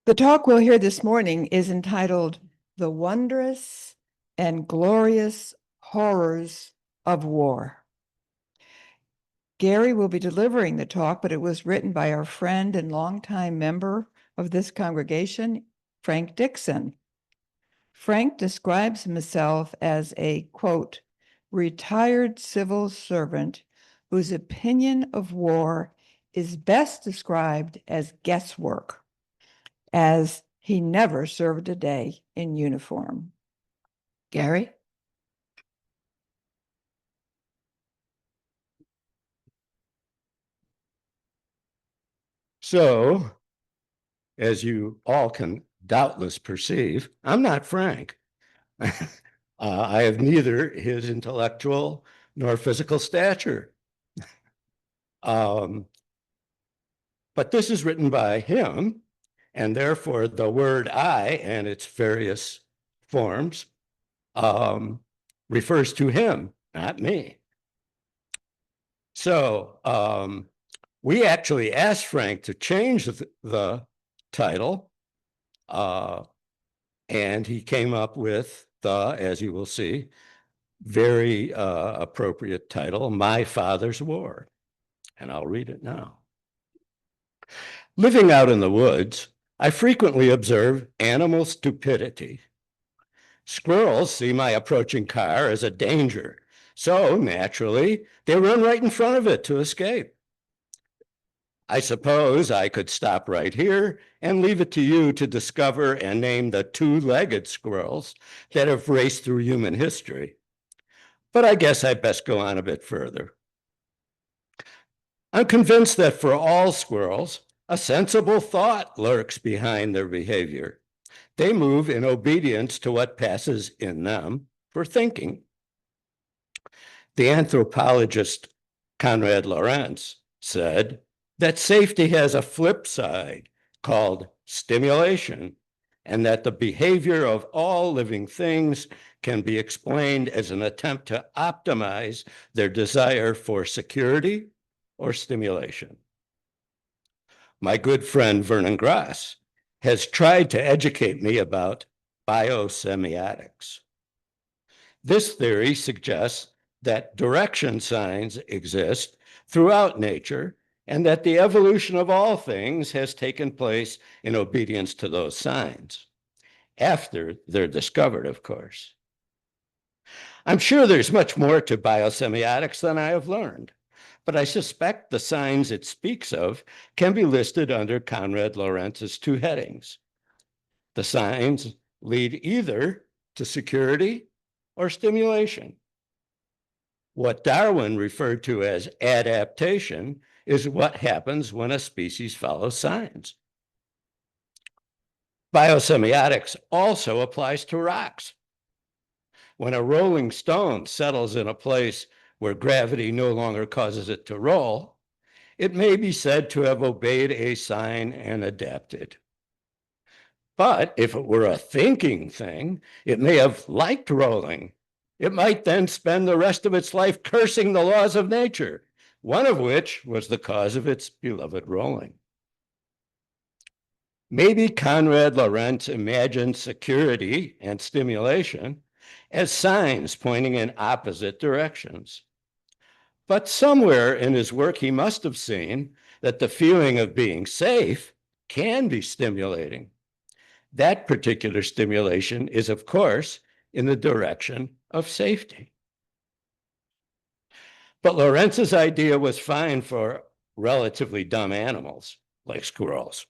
The talk we'll hear this morning is entitled The Wondrous and Glorious Horrors of War. Gary will be delivering the talk, but it was written by our friend and longtime member of this congregation, Frank Dixon. Frank describes himself as a, quote, retired civil servant whose opinion of war is best described as guesswork, as he never served a day in uniform. Gary? So, as you all can doubtless perceive, I'm not Frank. I have neither his intellectual nor physical stature. But this is written by him, and therefore the word I and its various forms refers to him, not me. So we actually asked Frank to change the title, and he came up with the, as you will see, very appropriate title, My Father's War. And I'll read it now. Living out in the woods, I frequently observe animal stupidity. Squirrels see my approaching car as a danger, so naturally, they run right in front of it to escape. I suppose I could stop right here and leave it to you to discover and name the two-legged squirrels that have raced through human history. But I guess I best go on a bit further. I'm convinced that for all squirrels, a sensible thought lurks behind their behavior. They move in obedience to what passes in them for thinking. The anthropologist Konrad Lorenz said that safety has a flip side called stimulation, and that the behavior of all living things can be explained as an attempt to optimize their desire for security or stimulation. My good friend Vernon Grass has tried to educate me about biosemiotics. This theory suggests that direction signs exist throughout nature and that the evolution of all things has taken place in obedience to those signs, after they're discovered, of course. I'm sure there's much more to biosemiotics than I have learned, but I suspect the signs it speaks of can be listed under Konrad Lorenz's two headings. The signs lead either to security or stimulation. What Darwin referred to as adaptation is what happens when a species follows signs. Biosemiotics also applies to rocks. When a rolling stone settles in a place where gravity no longer causes it to roll, it may be said to have obeyed a sign and adapted. But if it were a thinking thing, it may have liked rolling. It might then spend the rest of its life cursing the laws of nature, one of which was the cause of its beloved rolling. Maybe Konrad Lorenz imagined security and stimulation as signs pointing in opposite directions. But somewhere in his work, he must have seen that the feeling of being safe can be stimulating. That particular stimulation is, of course, in the direction of safety. But Lorenz's idea was fine for relatively dumb animals like squirrels.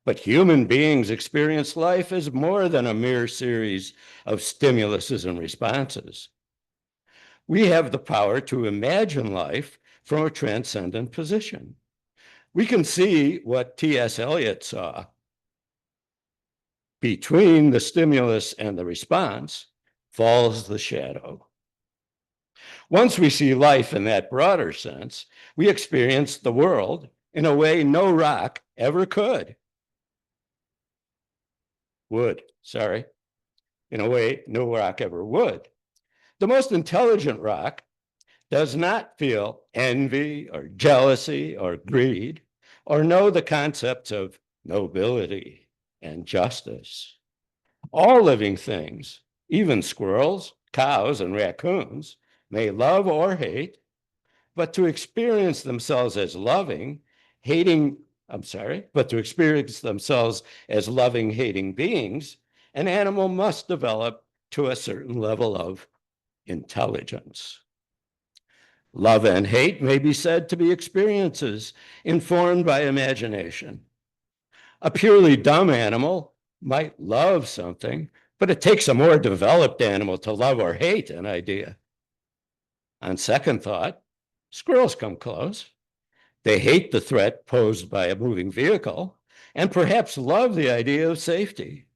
But human beings experience life as more than a mere series of stimuluses and responses. We have the power to imagine life from a transcendent position. We can see what T.S. Eliot saw. Between the stimulus and the response falls the shadow. Once we see life in that broader sense, we experience the world in a way no rock ever could. In a way no rock ever would. The most intelligent rock does not feel envy or jealousy or greed, or know the concepts of nobility, and justice. All living things, even squirrels, cows, and raccoons, may love or hate, but to experience themselves as loving, but to experience themselves as loving, hating beings, an animal must develop to a certain level of intelligence. Love and hate may be said to be experiences informed by imagination. A purely dumb animal might love something, but it takes a more developed animal to love or hate an idea. On second thought, squirrels come close. They hate the threat posed by a moving vehicle and perhaps love the idea of safety.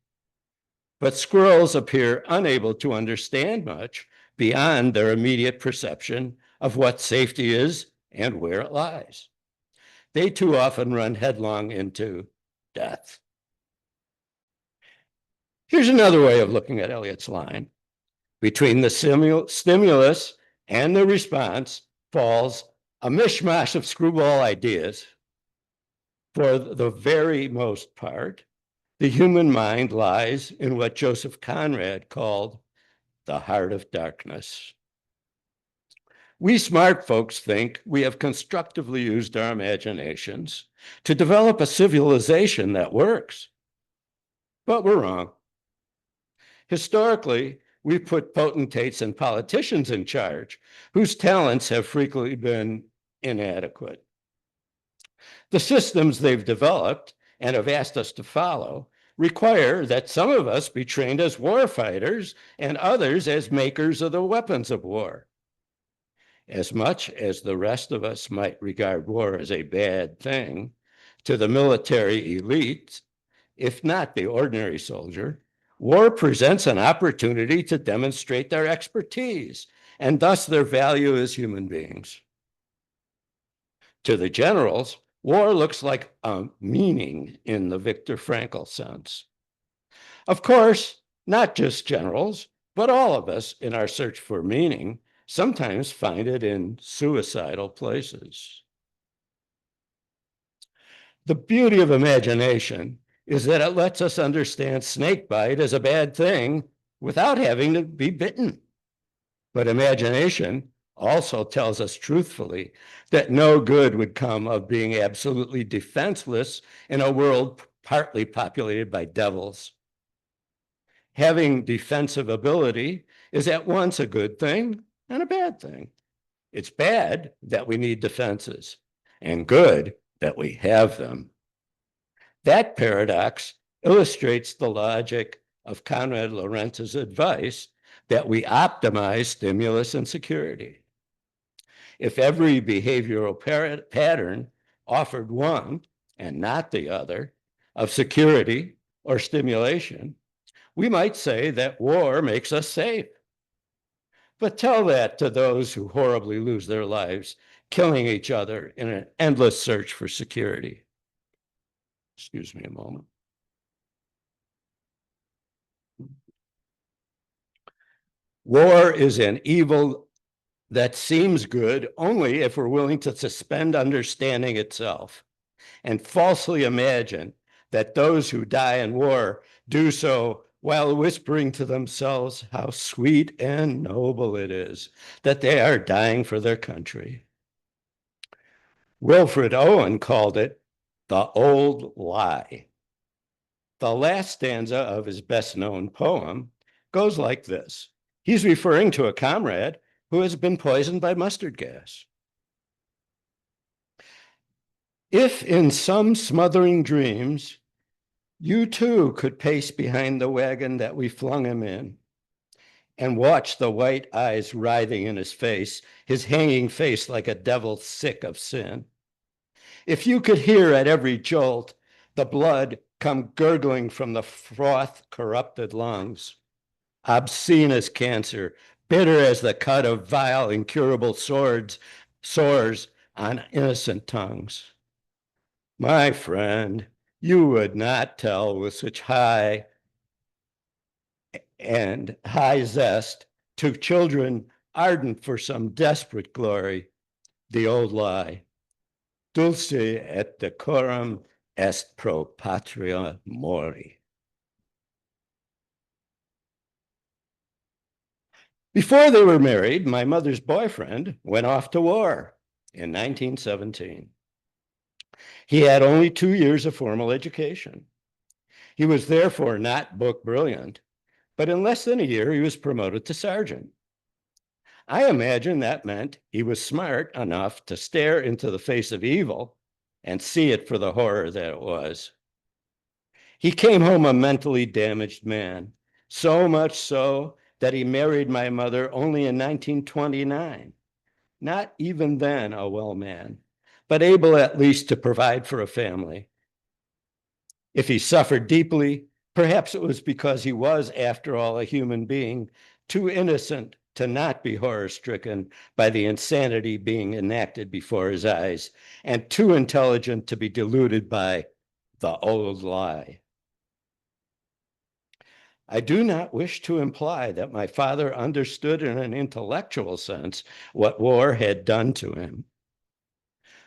But squirrels appear unable to understand much beyond their immediate perception of what safety is and where it lies. They too often run headlong into death. Here's another way of looking at Eliot's line. Between the stimulus and the response falls a mishmash of screwball ideas. For the very most part, the human mind lies in what Joseph Conrad called the heart of darkness. We smart folks think we have constructively used our imaginations to develop a civilization that works. But we're wrong. Historically, we've put potentates and politicians in charge whose talents have frequently been inadequate. The systems they've developed and have asked us to follow require that some of us be trained as war fighters and others as makers of the weapons of war. As much as the rest of us might regard war as a bad thing, to the military elite, if not the ordinary soldier, war presents an opportunity to demonstrate their expertise and thus their value as human beings. To the generals, war looks like a meaning in the Viktor Frankl sense. Of course, not just generals, but all of us in our search for meaning sometimes find it in suicidal places. The beauty of imagination is that it lets us understand snakebite as a bad thing without having to be bitten. But imagination also tells us truthfully that no good would come of being absolutely defenseless in a world partly populated by devils. Having defensive ability is at once a good thing and a bad thing. It's bad that we need defenses, and good that we have them. That paradox illustrates the logic of Konrad Lorenz's advice that we optimize stimulus and security. If every behavioral pattern offered one and not the other of security or stimulation, we might say that war makes us safe. But tell that to those who horribly lose their lives, killing each other in an endless search for security. Excuse me a moment. War is an evil that seems good only if we're willing to suspend understanding itself and falsely imagine that those who die in war do so while whispering to themselves how sweet and noble it is that they are dying for their country. Wilfred Owen called it the old lie. The last stanza of his best-known poem goes like this. He's referring to a comrade who has been poisoned by mustard gas. If in some smothering dreams, you too could pace behind the wagon that we flung him in and watch the white eyes writhing in his hanging face like a devil sick of sin. If you could hear at every jolt the blood come gurgling from the froth-corrupted lungs, obscene as cancer, bitter as the cut of vile, incurable sores on innocent tongues. My friend, you would not tell with such high zest to children ardent for some desperate glory, the old lie. Dulce et decorum est pro patria mori. Before they were married, my mother's boyfriend went off to war in 1917. He had only 2 years of formal education. He was therefore not book brilliant, but in less than a year, he was promoted to sergeant. I imagine that meant he was smart enough to stare into the face of evil and see it for the horror that it was. He came home a mentally damaged man, so much so that he married my mother only in 1929. Not even then a well man, but able at least to provide for a family. If he suffered deeply, perhaps it was because he was, after all, a human being, too innocent to not be horror-stricken by the insanity being enacted before his eyes, and too intelligent to be deluded by the old lie. I do not wish to imply that my father understood in an intellectual sense what war had done to him.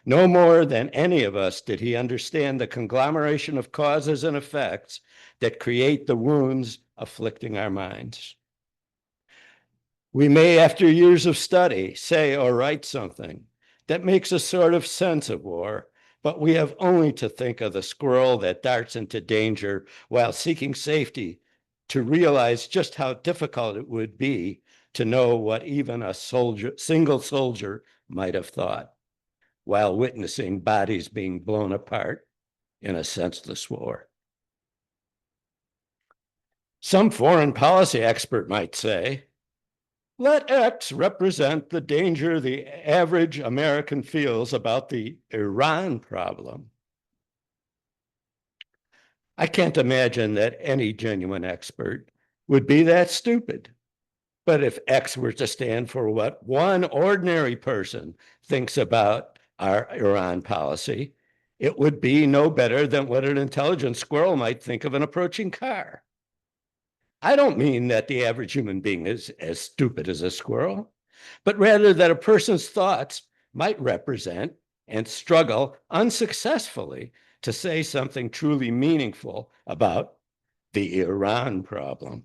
No more than any of us did he understand the conglomeration of causes and effects that create the wounds afflicting our minds. We may, after years of study, say or write something that makes a sort of sense of war, but we have only to think of the squirrel that darts into danger while seeking safety to realize just how difficult it would be to know what even a single soldier might have thought while witnessing bodies being blown apart in a senseless war. Some foreign policy expert might say, let X represent the danger the average American feels about the Iran problem. I can't imagine that any genuine expert would be that stupid. But if X were to stand for what one ordinary person thinks about our Iran policy, it would be no better than what an intelligent squirrel might think of an approaching car. I don't mean that the average human being is as stupid as a squirrel, but rather that a person's thoughts might represent and struggle unsuccessfully to say something truly meaningful about the Iran problem.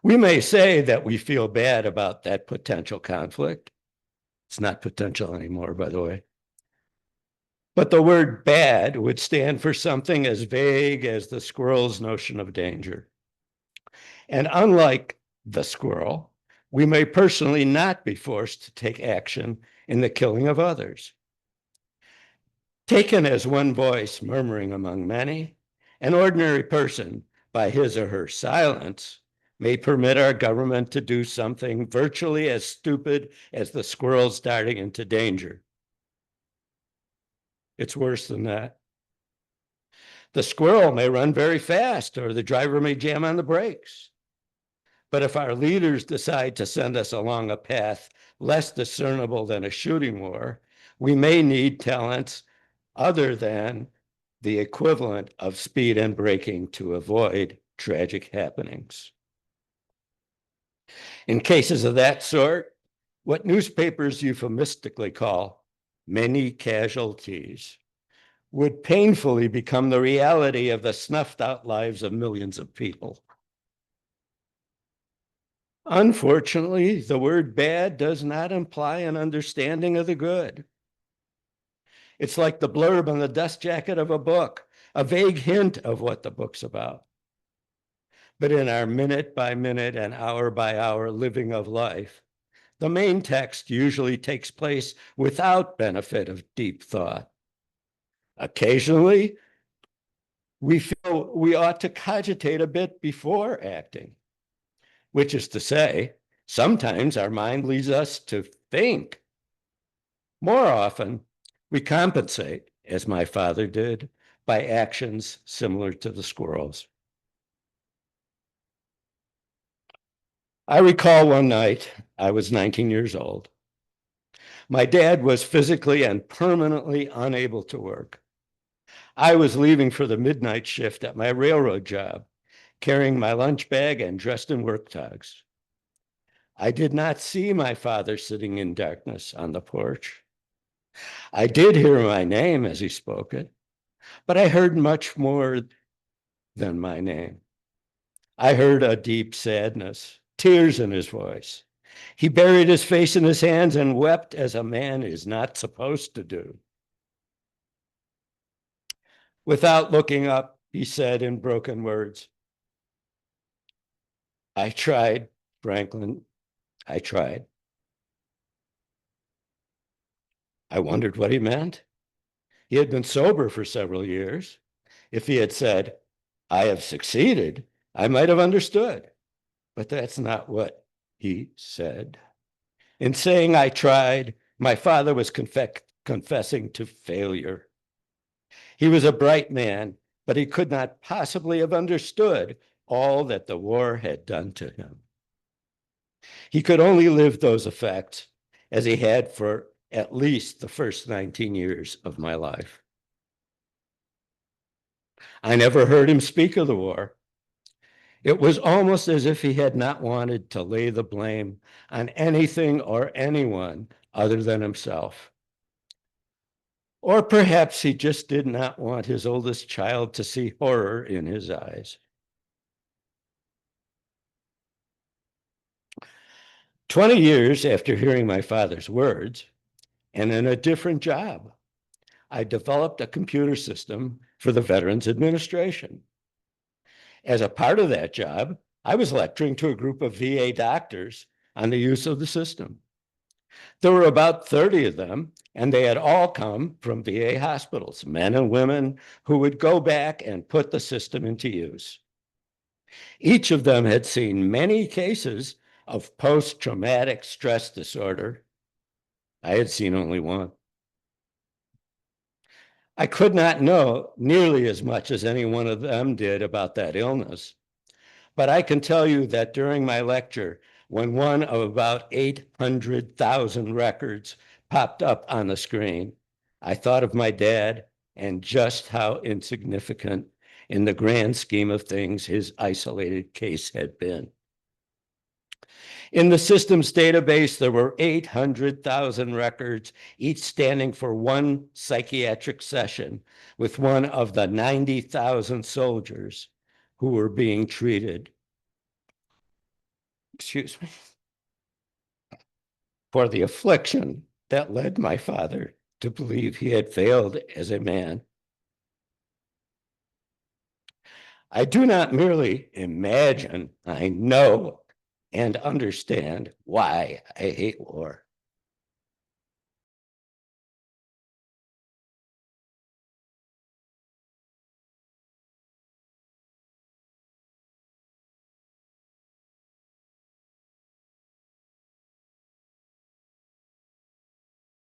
We may say that we feel bad about that potential conflict. It's not potential anymore, by the way. But the word bad would stand for something as vague as the squirrel's notion of danger. And unlike the squirrel, we may personally not be forced to take action in the killing of others. Taken as one voice murmuring among many, an ordinary person, by his or her silence, may permit our government to do something virtually as stupid as the squirrels darting into danger. It's worse than that. The squirrel may run very fast, or the driver may jam on the brakes. But if our leaders decide to send us along a path less discernible than a shooting war, we may need talents other than the equivalent of speed and braking to avoid tragic happenings. In cases of that sort, what newspapers euphemistically call many casualties would painfully become the reality of the snuffed out lives of millions of people. Unfortunately, the word bad does not imply an understanding of the good. It's like the blurb on the dust jacket of a book, a vague hint of what the book's about. But in our minute by minute and hour by hour living of life, the main text usually takes place without benefit of deep thought. Occasionally, we feel we ought to cogitate a bit before acting, which is to say, sometimes our mind leads us to think. More often, we compensate, as my father did, by actions similar to the squirrels. I recall one night, I was 19 years old. My dad was physically and permanently unable to work. I was leaving for the midnight shift at my railroad job, carrying my lunch bag and dressed in work togs. I did not see my father sitting in darkness on the porch. I did hear my name as he spoke it, But I heard much more than my name. I heard a deep sadness, tears in his voice. He buried his face in his hands and wept as a man is not supposed to do. Without looking up, he said in broken words, "I tried, Franklin. I tried." I wondered what he meant. He had been sober for several years. If he had said, "I have succeeded," I might have understood. But that's not what he said. In saying "I tried," my father was confessing to failure. He was a bright man, but he could not possibly have understood all that the war had done to him. He could only live those effects as he had for at least the first 19 years of my life. I never heard him speak of the war. It was almost as if he had not wanted to lay the blame on anything or anyone other than himself. Or perhaps he just did not want his oldest child to see horror in his eyes. 20 years after hearing my father's words, and in a different job, I developed a computer system for the Veterans Administration. As a part of that job, I was lecturing to a group of VA doctors on the use of the system. There were about 30 of them, and they had all come from VA hospitals, men and women who would go back and put the system into use. Each of them had seen many cases of post-traumatic stress disorder. I had seen only one. I could not know nearly as much as any one of them did about that illness, but I can tell you that during my lecture, when one of about 800,000 records popped up on the screen, I thought of my dad and just how insignificant in the grand scheme of things his isolated case had been. In the system's database, there were 800,000 records, each standing for one psychiatric session with one of the 90,000 soldiers who were being treated, for the affliction that led my father to believe he had failed as a man. I do not merely imagine, I know and understand why I hate war.